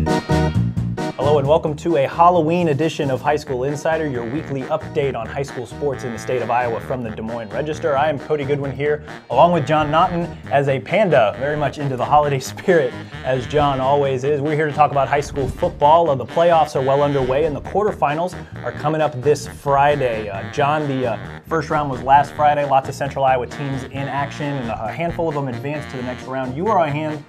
Hello and welcome to a Halloween edition of High School Insider, your weekly update on high school sports in the state of Iowa from the Des Moines Register. I am Cody Goodwin here, along with John Naughton, as a panda, very much into the holiday spirit, as John always is. We're here to talk about high school football. The playoffs are well underway, and the quarterfinals are coming up this Friday. John, the first round was last Friday. Lots of Central Iowa teams in action, and a handful of them advanced to the next round. You were on hand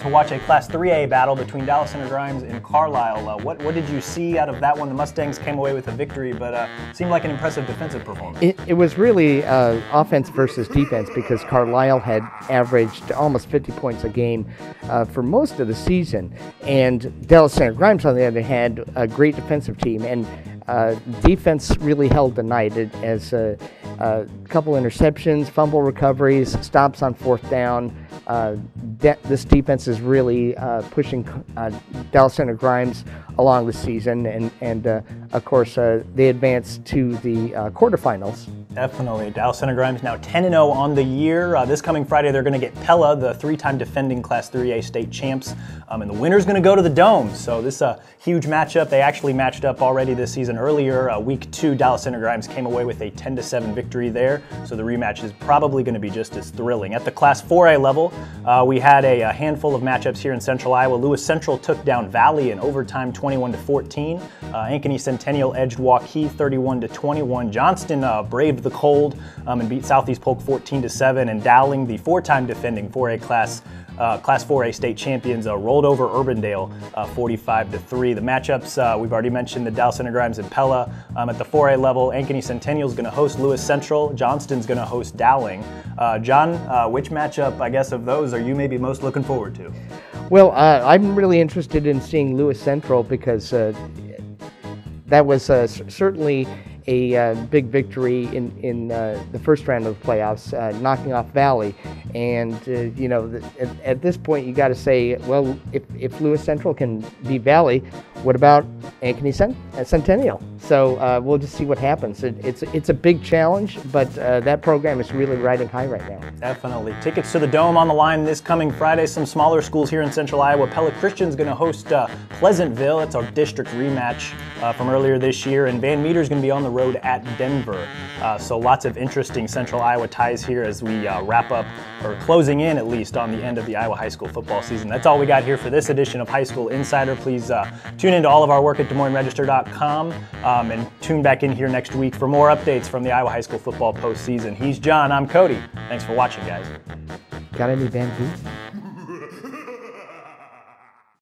to watch a Class 3A battle between Dallas Center Grimes and Carlisle. What did you see out of that one? The Mustangs came away with a victory, but seemed like an impressive defensive performance. It was really offense versus defense, because Carlisle had averaged almost 50 points a game for most of the season, and Dallas Center Grimes, on the other hand, had a great defensive team, and defense really held the night as a couple interceptions, fumble recoveries, stops on fourth down. This defense is really pushing Dallas Center Grimes along the season, and of course they advanced to the quarterfinals. Definitely. Dallas Center Grimes now 10-0 on the year. This coming Friday they're going to get Pella, the three-time defending Class 3A state champs, and the winner's going to go to the Dome. So this is a huge matchup. They actually matched up already this season earlier. Week 2, Dallas Center Grimes came away with a 10-7 victory there, so the rematch is probably going to be just as thrilling. At the Class 4A level, we had a handful of matchups here in Central Iowa. Lewis Central took down Valley in overtime 21-14. Ankeny Centennial edged Waukee 31-21. Johnston braved the cold and beat Southeast Polk 14-7, and Dowling, the four-time defending 4A Class 4A state champions, rolled over Urbandale 45-3. The matchups, we've already mentioned the Dallas Center Grimes and Pella. At the 4A level, Ankeny Centennial is going to host Lewis Central. Johnston's going to host Dowling. John, which matchup, I guess, of those are you maybe most looking forward to? Well, I'm really interested in seeing Lewis Central, because that was certainly a big victory in the first round of the playoffs, knocking off Valley. And at this point, you got to say, well, if Lewis Central can beat Valley, what about Ankeny Centennial? So we'll just see what happens. It's a big challenge, but that program is really riding high right now. Definitely. Tickets to the Dome on the line this coming Friday. Some smaller schools here in Central Iowa. Pella Christian's going to host Pleasantville. It's our district rematch from earlier this year, and Van Meter's going to be on the road at Denver. So lots of interesting Central Iowa ties here as we wrap up, or closing in at least, on the end of the Iowa high school football season. That's all we got here for this edition of High School Insider. Please tune into all of our work at DesMoinesRegister.com and tune back in here next week for more updates from the Iowa high school football postseason. He's John, I'm Cody. Thanks for watching, guys. Got any bamboo?